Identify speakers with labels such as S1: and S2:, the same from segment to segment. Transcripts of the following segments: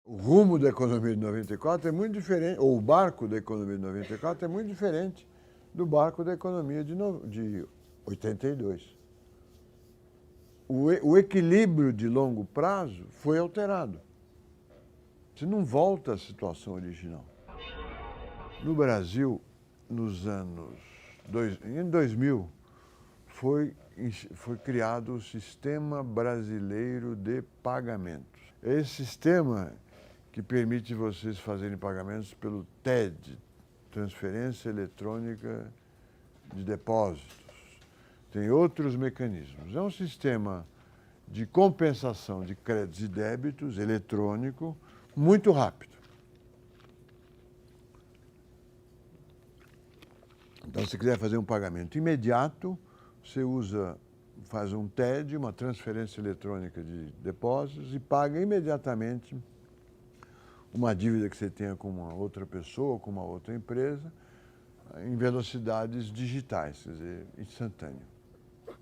S1: O rumo da economia de 94 é muito diferente, ou o barco da economia de 94 é muito diferente do barco da economia de 82. O equilíbrio de longo prazo foi alterado. Você não volta à situação original. No Brasil, em 2000, foi criado o Sistema Brasileiro de Pagamentos. Esse sistema que permite vocês fazerem pagamentos pelo TED, Transferência Eletrônica de Depósitos. Tem outros mecanismos. É um sistema de compensação de créditos e débitos eletrônico muito rápido. Então, se quiser fazer um pagamento imediato, você faz um TED, uma transferência eletrônica de depósitos, e paga imediatamente uma dívida que você tenha com uma outra pessoa, com uma outra empresa, em velocidades digitais, quer dizer, instantâneo.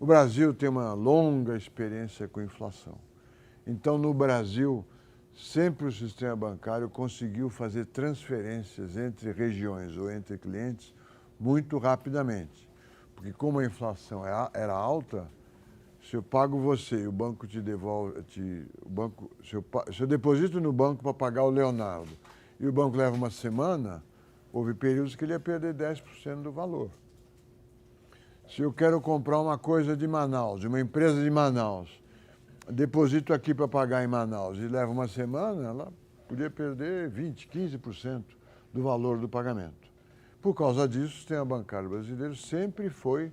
S1: O Brasil tem uma longa experiência com inflação. Então, no Brasil, sempre o sistema bancário conseguiu fazer transferências entre regiões ou entre clientes muito rapidamente. Porque como a inflação era alta, se eu pago você e o banco te devolve, se eu deposito no banco para pagar o Leonardo e o banco leva uma semana, houve períodos que ele ia perder 10% do valor. Se eu quero comprar uma coisa de Manaus, de uma empresa de Manaus, deposito aqui para pagar em Manaus e leva uma semana, ela podia perder 20%, 15% do valor do pagamento. Por causa disso, o sistema bancário brasileiro sempre foi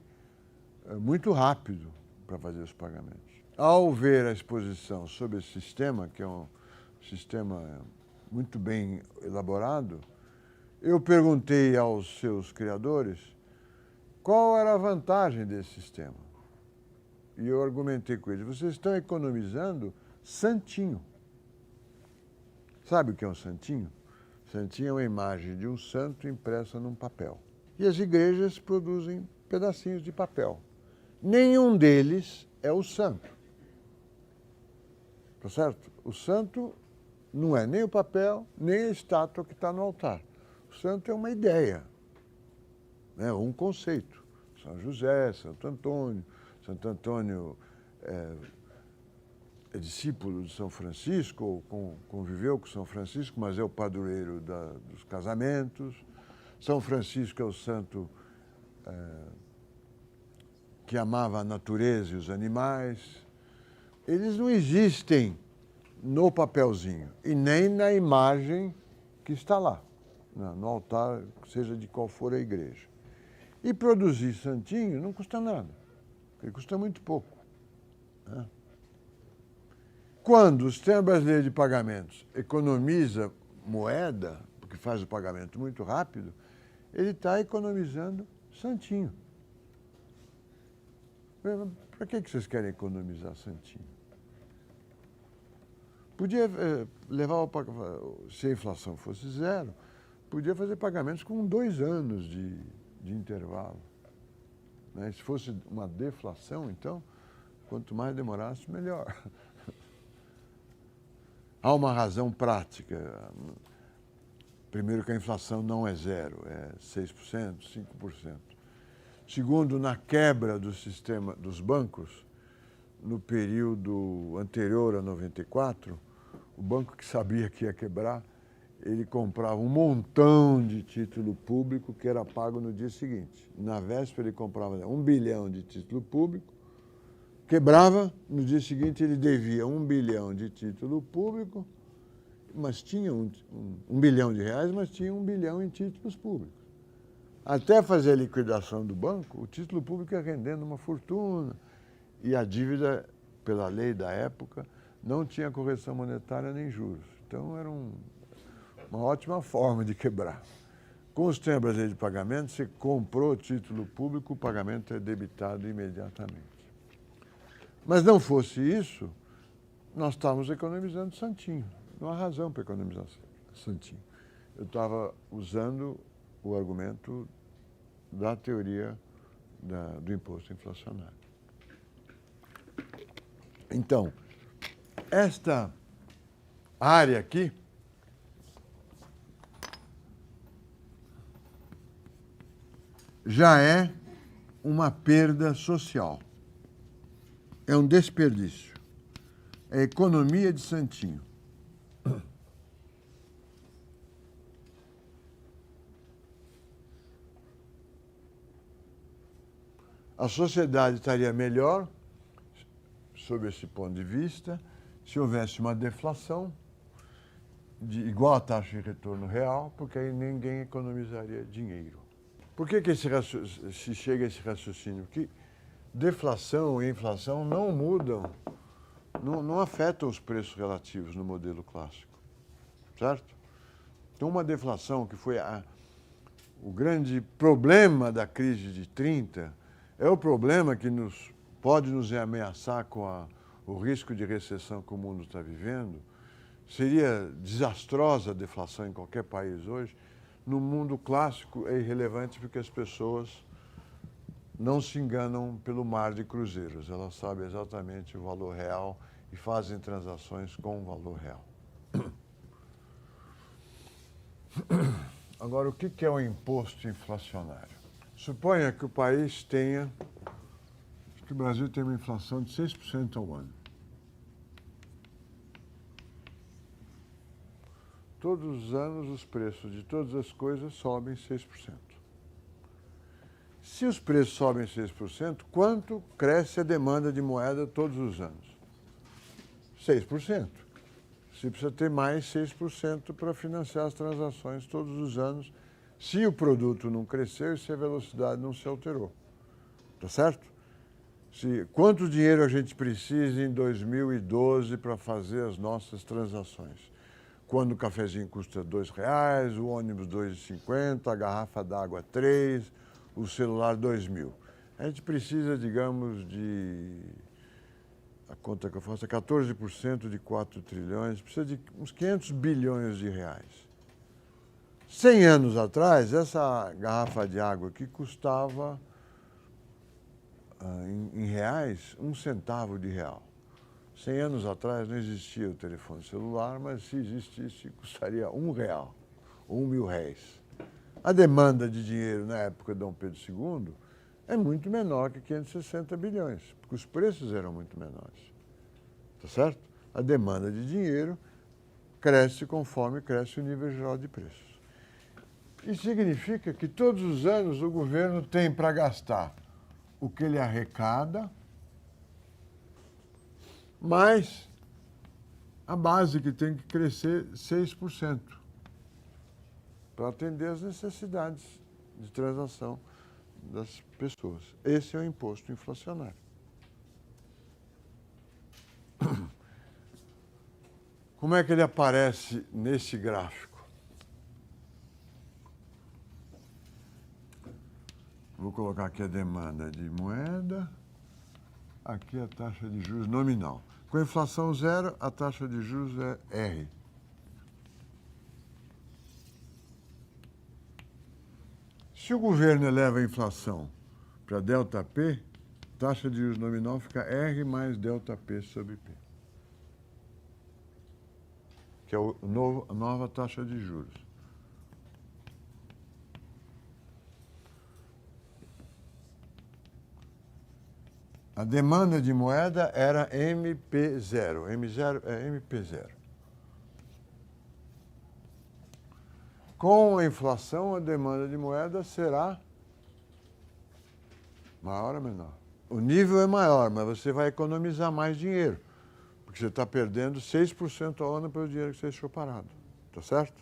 S1: muito rápido para fazer os pagamentos. Ao ver a exposição sobre esse sistema, que é um sistema muito bem elaborado, eu perguntei aos seus criadores qual era a vantagem desse sistema. E eu argumentei com eles, vocês estão economizando santinho. Sabe o que é um santinho? Santinho é uma imagem de um santo impressa num papel. E as igrejas produzem pedacinhos de papel. Nenhum deles é o santo. Tá certo? O santo não é nem o papel, nem a estátua que está no altar. O santo é uma ideia, né? Um conceito. São José, Santo Antônio. Santo Antônio é discípulo de São Francisco, ou conviveu com São Francisco, mas é o padroeiro dos casamentos. São Francisco é o santo que amava a natureza e os animais. Eles não existem no papelzinho e nem na imagem que está lá, no altar, seja de qual for a igreja. E produzir santinho não custa nada, porque custa muito pouco, né? Quando o Sistema Brasileiro de Pagamentos economiza moeda, porque faz o pagamento muito rápido, ele está economizando santinho. Para que vocês querem economizar santinho? Podia se a inflação fosse zero, podia fazer pagamentos com 2 anos de intervalo, né? Se fosse uma deflação, então, quanto mais demorasse, melhor. Há uma razão prática. Primeiro, que a inflação não é zero, é 6%, 5%. Segundo, na quebra do sistema dos bancos, no período anterior a 94, o banco que sabia que ia quebrar, ele comprava um montão de título público que era pago no dia seguinte. Na véspera ele comprava 1 bilhão de título público, quebrava, no dia seguinte ele devia 1 bilhão de título público, mas tinha 1 bilhão de reais, mas tinha 1 bilhão em títulos públicos. Até fazer a liquidação do banco, o título público ia rendendo uma fortuna e a dívida, pela lei da época, não tinha correção monetária nem juros. Então era uma ótima forma de quebrar. Com o Sistema Brasileiro de Pagamento, você comprou título público, o pagamento é debitado imediatamente. Mas não fosse isso, nós estávamos economizando santinho. Não há razão para economizar santinho. Eu estava usando o argumento da teoria do imposto inflacionário. Então, esta área aqui já é uma perda social. É um desperdício. É economia de santinho. A sociedade estaria melhor, sob esse ponto de vista, se houvesse uma deflação igual à taxa de retorno real, porque aí ninguém economizaria dinheiro. Por que se chega a esse raciocínio? Que deflação e inflação não mudam, não afetam os preços relativos no modelo clássico, certo? Então, uma deflação que foi o grande problema da crise de 30 é o problema que pode nos ameaçar com o risco de recessão que o mundo está vivendo. Seria desastrosa a deflação em qualquer país hoje. No mundo clássico é irrelevante porque as pessoas não se enganam pelo mar de cruzeiros. Elas sabem exatamente o valor real e fazem transações com o valor real. Agora, o que é o imposto inflacionário? Suponha que o país tenha, que o Brasil tem uma inflação de 6% ao ano. Todos os anos os preços de todas as coisas sobem 6%. Se os preços sobem 6%, quanto cresce a demanda de moeda todos os anos? 6%. Você precisa ter mais 6% para financiar as transações todos os anos. Se o produto não cresceu e se a velocidade não se alterou. Tá certo? Quanto dinheiro a gente precisa em 2012 para fazer as nossas transações? Quando o cafezinho custa R$2, o ônibus R$2,50, a garrafa d'água R$3, o celular R$2.000. A gente precisa, digamos, a conta que eu faço é 14% de 4 trilhões, precisa de uns 500 bilhões de reais. 100 anos atrás, essa garrafa de água aqui custava, em reais, 1 centavo de real. 100 anos atrás não existia o telefone celular, mas se existisse, custaria R$1 ou R$1.000. A demanda de dinheiro na época de Dom Pedro II é muito menor que 560 bilhões, porque os preços eram muito menores. Tá certo? A demanda de dinheiro cresce conforme cresce o nível geral de preços. Isso significa que todos os anos o governo tem para gastar o que ele arrecada, mais a base que tem que crescer 6% para atender às necessidades de transação das pessoas. Esse é o imposto inflacionário. Como é que ele aparece nesse gráfico? Vou colocar aqui a demanda de moeda, aqui a taxa de juros nominal. Com a inflação zero, a taxa de juros é R. Se o governo eleva a inflação para ΔP, taxa de juros nominal fica R mais ΔP sobre P, que é a nova taxa de juros. A demanda de moeda era MP0. M0 é MP0. Com a inflação, a demanda de moeda será maior ou menor? O nível é maior, mas você vai economizar mais dinheiro, porque você está perdendo 6% ao ano pelo dinheiro que você deixou parado. Tá certo?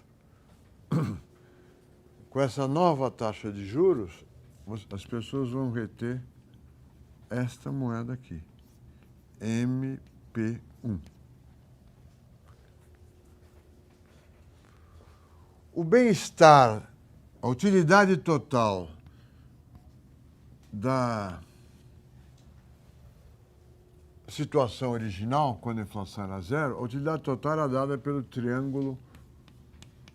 S1: Com essa nova taxa de juros, as pessoas vão reter esta moeda aqui, MP1. O bem-estar, a utilidade total da situação original, quando a inflação era zero, a utilidade total era dada pelo triângulo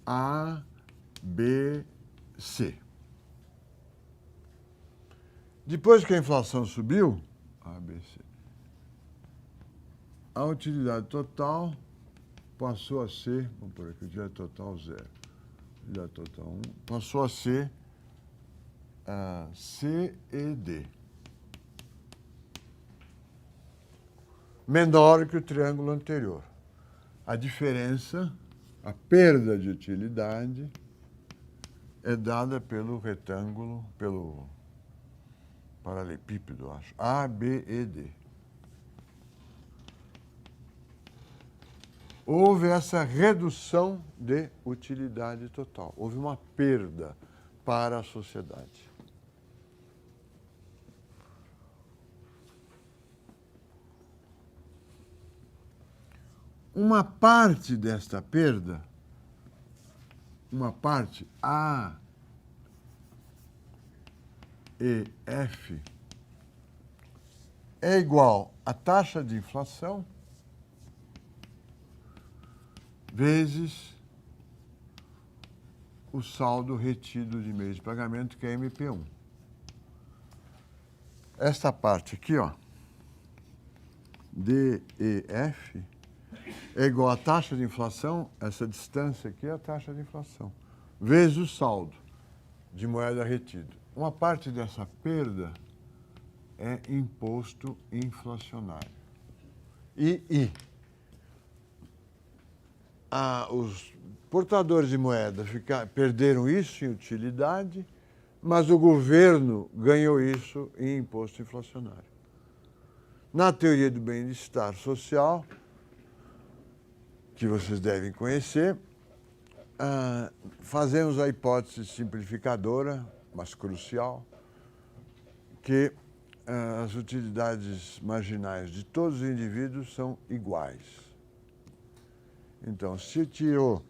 S1: ABC. Depois que a inflação subiu, ABC, a utilidade total passou a ser, vamos por aqui, utilidade total zero, utilidade total 1, passou a ser C e D. Menor que o triângulo anterior. A diferença, a perda de utilidade, é dada pelo retângulo, pelo paralelepípedo, acho, A, B e D. Houve essa redução de utilidade total. Houve uma perda para a sociedade. Uma parte desta perda, uma parte A e F, é igual à taxa de inflação vezes o saldo retido de meios de pagamento, que é MP1. Esta parte aqui, ó, D e F, é igual à taxa de inflação, essa distância aqui é a taxa de inflação, vezes o saldo de moeda retido. Uma parte dessa perda é imposto inflacionário. Os portadores de moeda perderam isso em utilidade, mas o governo ganhou isso em imposto inflacionário. Na teoria do bem-estar social, que vocês devem conhecer, fazemos a hipótese simplificadora, mas crucial, que as utilidades marginais de todos os indivíduos são iguais. Então, se tirou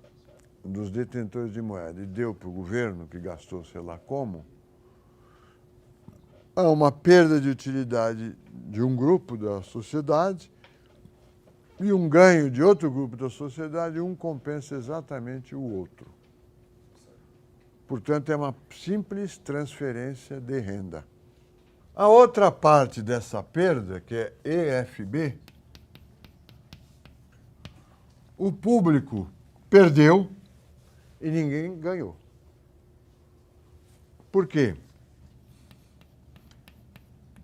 S1: dos detentores de moeda e deu para o governo, que gastou sei lá como, há uma perda de utilidade de um grupo da sociedade e um ganho de outro grupo da sociedade, e um compensa exatamente o outro. Portanto, é uma simples transferência de renda. A outra parte dessa perda, que é EFB, o público perdeu e ninguém ganhou. Por quê?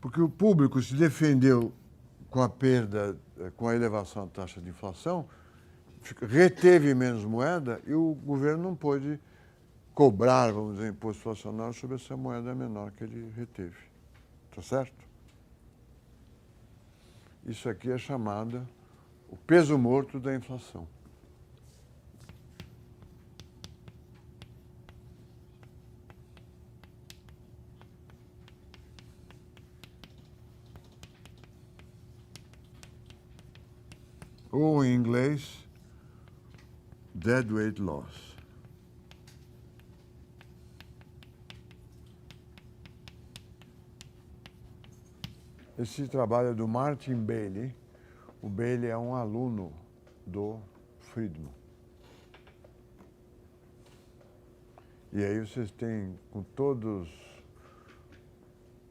S1: Porque o público se defendeu com a perda, com a elevação da taxa de inflação, reteve menos moeda e o governo não pôde cobrar, vamos dizer, imposto inflacionário sobre essa moeda menor que ele reteve. Tá certo? Isso aqui é chamado o peso morto da inflação. Ou, em inglês, deadweight loss. Esse trabalho é do Martin Bailey. O Bailey é um aluno do Friedman. E aí vocês têm com todos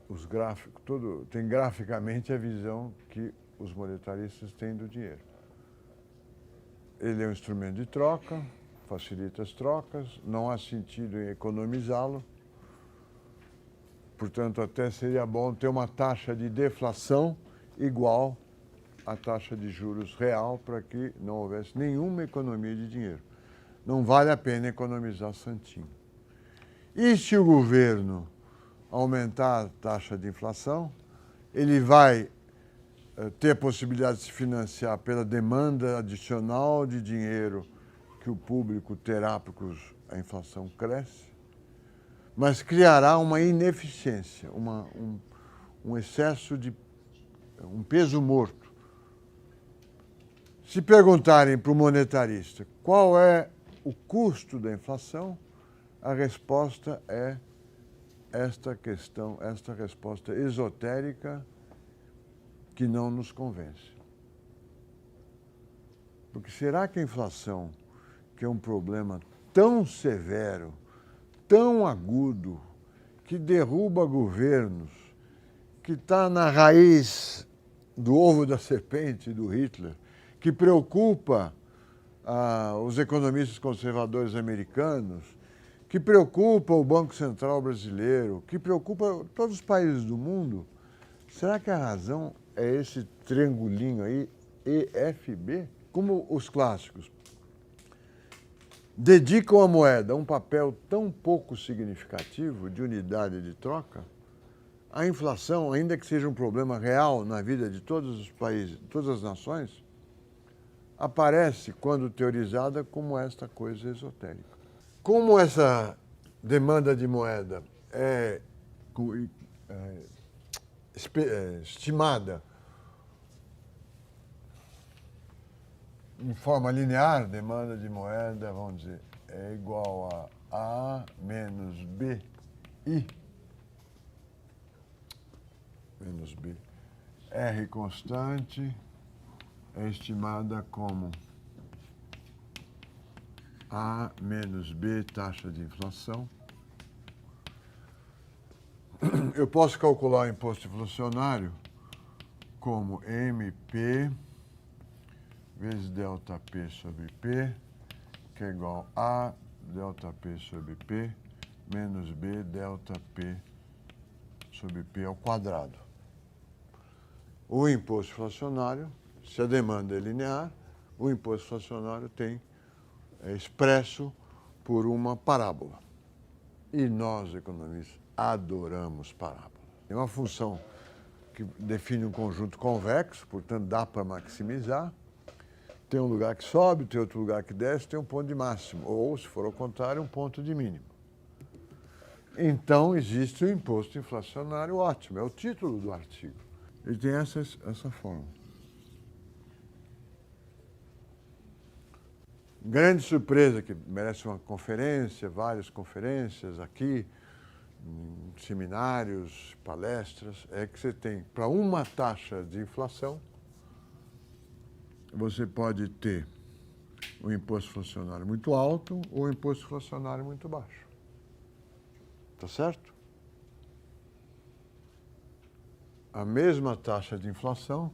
S1: os gráficos, tem graficamente a visão que os monetaristas têm do dinheiro. Ele é um instrumento de troca, facilita as trocas, não há sentido em economizá-lo. Portanto, até seria bom ter uma taxa de deflação igual à taxa de juros real para que não houvesse nenhuma economia de dinheiro. Não vale a pena economizar santinho. E se o governo aumentar a taxa de inflação, ele vai ter a possibilidade de se financiar pela demanda adicional de dinheiro que o público terá porque a inflação cresce, mas criará uma ineficiência, um excesso de um peso morto. Se perguntarem para o monetarista qual é o custo da inflação, a resposta é esta resposta esotérica que não nos convence. Porque será que a inflação, que é um problema tão severo, tão agudo, que derruba governos, que está na raiz do ovo da serpente do Hitler, que preocupa os economistas conservadores americanos, que preocupa o Banco Central brasileiro, que preocupa todos os países do mundo, será que a razão é esse triangulinho aí, EFB? Como os clássicos dedicam à moeda um papel tão pouco significativo de unidade de troca, a inflação, ainda que seja um problema real na vida de todos os países, todas as nações, aparece, quando teorizada, como esta coisa esotérica. Como essa demanda de moeda é estimada em forma linear, demanda de moeda, vamos dizer, é igual a A menos BI, menos B. R constante é estimada como A menos B, taxa de inflação. Eu posso calcular o imposto inflacionário como MP vezes delta P sobre P, que é igual a delta P sobre P menos B delta P sobre P ao quadrado. O imposto inflacionário, se a demanda é linear, o imposto inflacionário é expresso por uma parábola. E nós, economistas, adoramos parábolas. É uma função que define um conjunto convexo, portanto dá para maximizar. Tem um lugar que sobe, tem outro lugar que desce, tem um ponto de máximo. Ou, se for ao contrário, um ponto de mínimo. Então, existe o imposto inflacionário ótimo. É o título do artigo. Ele tem essa forma. Grande surpresa, que merece uma conferência, várias conferências aqui, seminários, palestras, é que você tem, para uma taxa de inflação, você pode ter um imposto inflacionário muito alto ou um imposto inflacionário muito baixo. Tá certo? A mesma taxa de inflação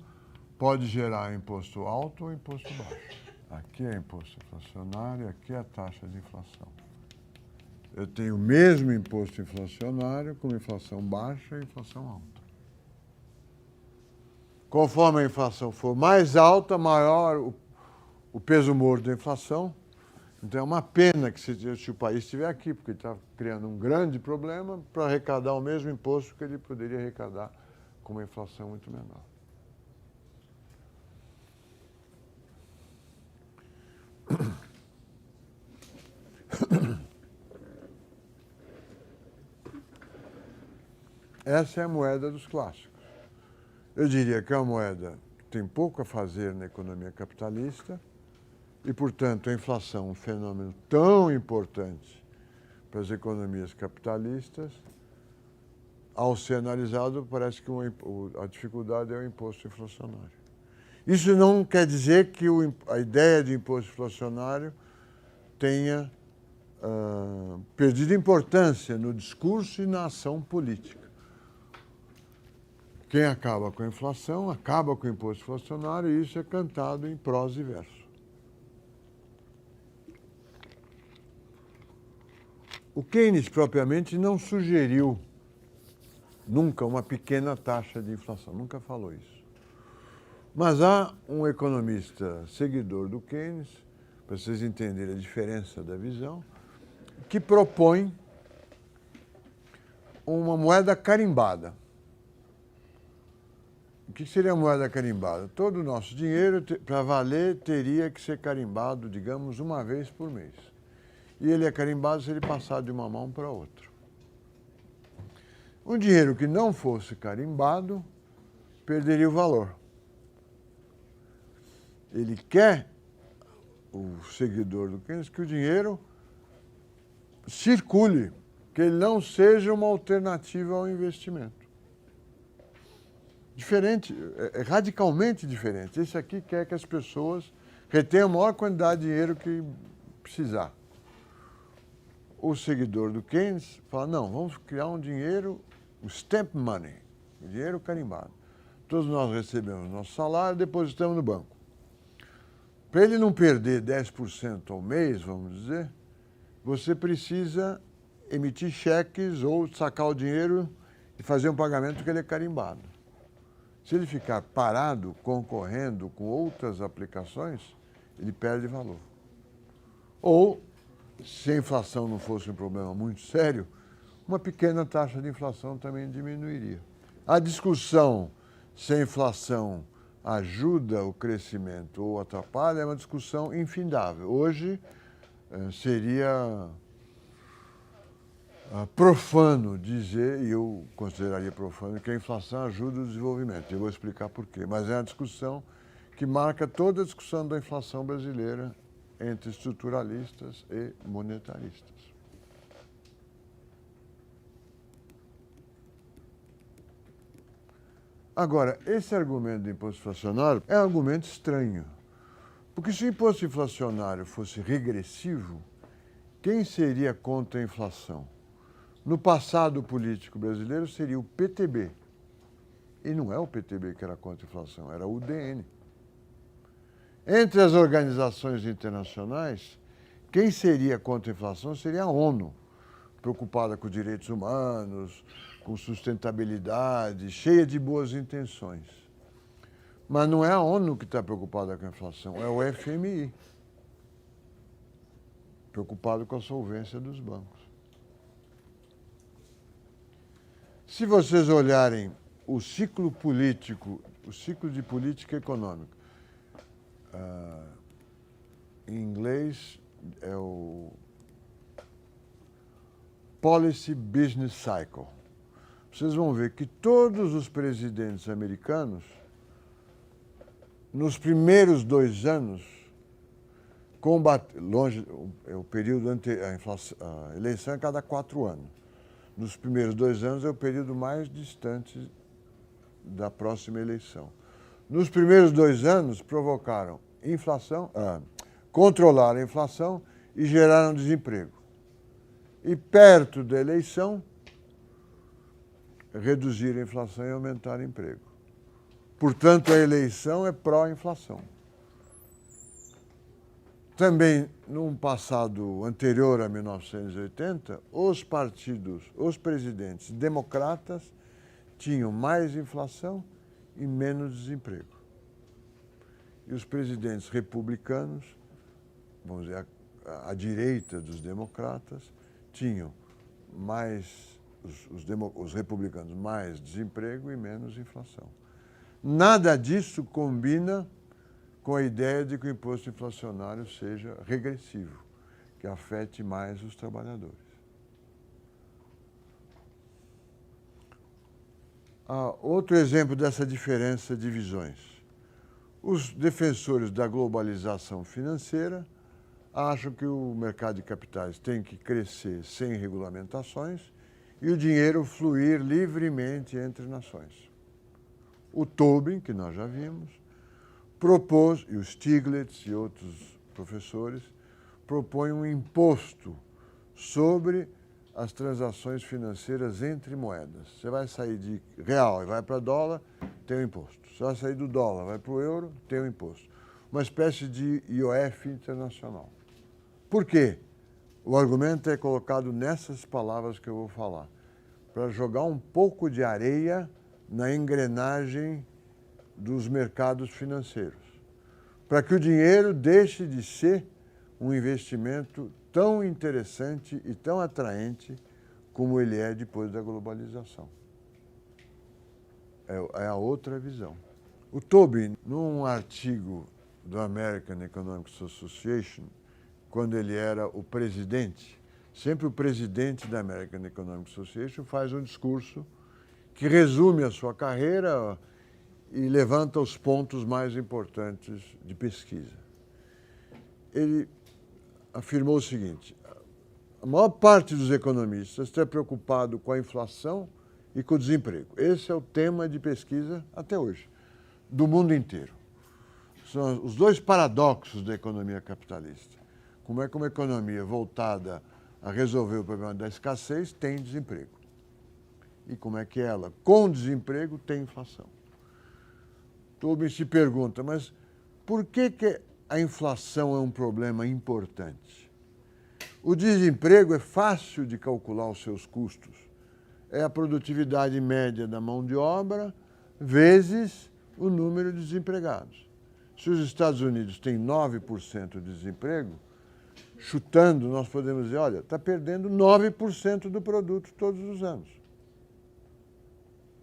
S1: pode gerar imposto alto ou imposto baixo. Aqui é imposto inflacionário, aqui é a taxa de inflação. Eu tenho o mesmo imposto inflacionário com inflação baixa e inflação alta. Conforme a inflação for mais alta, maior o peso morto da inflação. Então é uma pena que se o país estiver aqui, porque ele está criando um grande problema para arrecadar o mesmo imposto que ele poderia arrecadar com uma inflação muito menor. Essa é a moeda dos clássicos. Eu diria que é uma moeda que tem pouco a fazer na economia capitalista e, portanto, a inflação, um fenômeno tão importante para as economias capitalistas, ao ser analisado, parece que a dificuldade é o imposto inflacionário. Isso não quer dizer que a ideia de imposto inflacionário tenha perdido importância no discurso e na ação política. Quem acaba com a inflação, acaba com o imposto inflacionário, e isso é cantado em prosa e verso. O Keynes, propriamente, não sugeriu nunca uma pequena taxa de inflação, nunca falou isso. Mas há um economista seguidor do Keynes, para vocês entenderem a diferença da visão, que propõe uma moeda carimbada. O que seria a moeda carimbada? Todo o nosso dinheiro, para valer, teria que ser carimbado, digamos, uma vez por mês. E ele é carimbado se ele passar de uma mão para outra. Um dinheiro que não fosse carimbado perderia o valor. Ele quer, o seguidor do Keynes, que o dinheiro circule, que ele não seja uma alternativa ao investimento. Diferente, é radicalmente diferente. Esse aqui quer que as pessoas retenham a maior quantidade de dinheiro que precisar. O seguidor do Keynes fala, não, vamos criar um dinheiro, um stamp money, um dinheiro carimbado. Todos nós recebemos nosso salário, depositamos no banco. Para ele não perder 10% ao mês, vamos dizer, você precisa emitir cheques ou sacar o dinheiro e fazer um pagamento que ele é carimbado. Se ele ficar parado, concorrendo com outras aplicações, ele perde valor. Ou, se a inflação não fosse um problema muito sério, uma pequena taxa de inflação também diminuiria. A discussão se a inflação ajuda o crescimento ou atrapalha é uma discussão infindável. Hoje seria profano dizer, e eu consideraria profano, que a inflação ajuda o desenvolvimento. Eu vou explicar por quê. Mas é uma discussão que marca toda a discussão da inflação brasileira entre estruturalistas e monetaristas. Agora, esse argumento do imposto inflacionário é um argumento estranho. Porque se o imposto inflacionário fosse regressivo, quem seria contra a inflação? No passado político brasileiro seria o PTB. E não é o PTB que era contra a inflação, era o UDN. Entre as organizações internacionais, quem seria contra a inflação seria a ONU, preocupada com direitos humanos, com sustentabilidade, cheia de boas intenções. Mas não é a ONU que está preocupada com a inflação, é o FMI, preocupado com a solvência dos bancos. Se vocês olharem o ciclo político, o ciclo de política econômica, em inglês é o Policy Business Cycle. Vocês vão ver que todos os presidentes americanos, nos primeiros 2 anos, é o período a eleição é cada 4 anos. Nos primeiros 2 anos é o período mais distante da próxima eleição. Nos primeiros 2 anos provocaram inflação, controlaram a inflação e geraram desemprego. E perto da eleição, reduziram a inflação e aumentaram o emprego. Portanto, a eleição é pró-inflação. Também, num passado anterior a 1980, os presidentes democratas tinham mais inflação e menos desemprego. E os presidentes republicanos, vamos dizer, à direita dos democratas, tinham mais, os republicanos, mais desemprego e menos inflação. Nada disso combina com a ideia de que o imposto inflacionário seja regressivo, que afete mais os trabalhadores. Outro exemplo dessa diferença de visões. Os defensores da globalização financeira acham que o mercado de capitais tem que crescer sem regulamentações e o dinheiro fluir livremente entre nações. O Tobin, que nós já vimos, propôs, e o Stiglitz e outros professores, propõem um imposto sobre as transações financeiras entre moedas. Você vai sair de real e vai para dólar, tem um imposto. Você vai sair do dólar, vai para o euro, tem um imposto. Uma espécie de IOF internacional. Por quê? O argumento é colocado nessas palavras que eu vou falar, para jogar um pouco de areia na engrenagem dos mercados financeiros, para que o dinheiro deixe de ser um investimento tão interessante e tão atraente como ele é depois da globalização. É a outra visão. O Tobin, num artigo do American Economic Association, quando ele era o presidente, sempre o presidente da American Economic Association faz um discurso que resume a sua carreira e levanta os pontos mais importantes de pesquisa. Ele afirmou o seguinte: a maior parte dos economistas está preocupado com a inflação e com o desemprego. Esse é o tema de pesquisa até hoje, do mundo inteiro. São os 2 paradoxos da economia capitalista. Como é que uma economia voltada a resolver o problema da escassez tem desemprego? E como é que ela, com desemprego, tem inflação? Tobin se pergunta, mas por que a inflação é um problema importante? O desemprego é fácil de calcular os seus custos. É a produtividade média da mão de obra vezes o número de desempregados. Se os Estados Unidos têm 9% de desemprego, chutando, nós podemos dizer, olha, está perdendo 9% do produto todos os anos.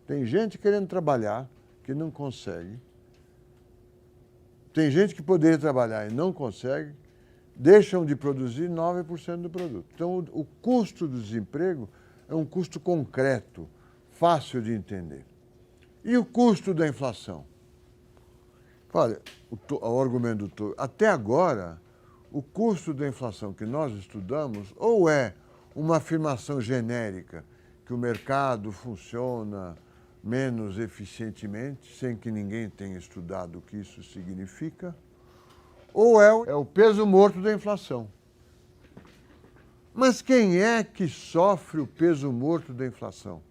S1: Tem gente querendo trabalhar que não consegue. Tem gente que poderia trabalhar e não consegue, deixam de produzir 9% do produto. Então, o custo do desemprego é um custo concreto, fácil de entender. E o custo da inflação? Olha, o argumento do até agora, o custo da inflação que nós estudamos ou é uma afirmação genérica que o mercado funciona menos eficientemente, sem que ninguém tenha estudado o que isso significa, ou é o peso morto da inflação. Mas quem é que sofre o peso morto da inflação?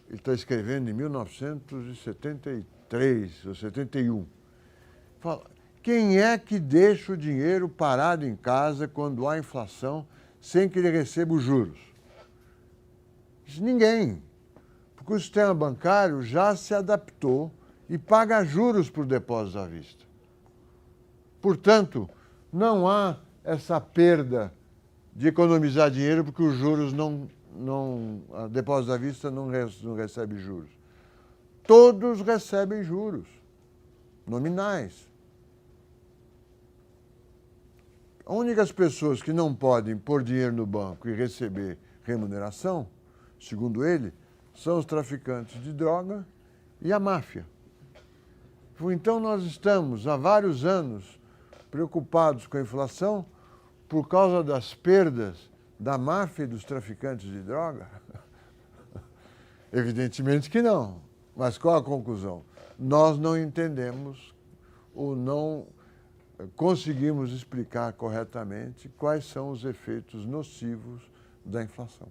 S1: Ele está escrevendo em 1973 ou 71. Fala, quem é que deixa o dinheiro parado em casa quando há inflação sem que ele receba os juros? Ninguém. Porque o sistema bancário já se adaptou e paga juros por depósitos à vista. Portanto, não há essa perda de economizar dinheiro porque os juros a depósito à vista não recebe juros. Todos recebem juros nominais. As únicas pessoas que não podem pôr dinheiro no banco e receber remuneração, segundo ele, são os traficantes de droga e a máfia. Então, nós estamos há vários anos preocupados com a inflação por causa das perdas da máfia e dos traficantes de droga? Evidentemente que não. Mas qual a conclusão? Nós não entendemos ou não conseguimos explicar corretamente quais são os efeitos nocivos da inflação.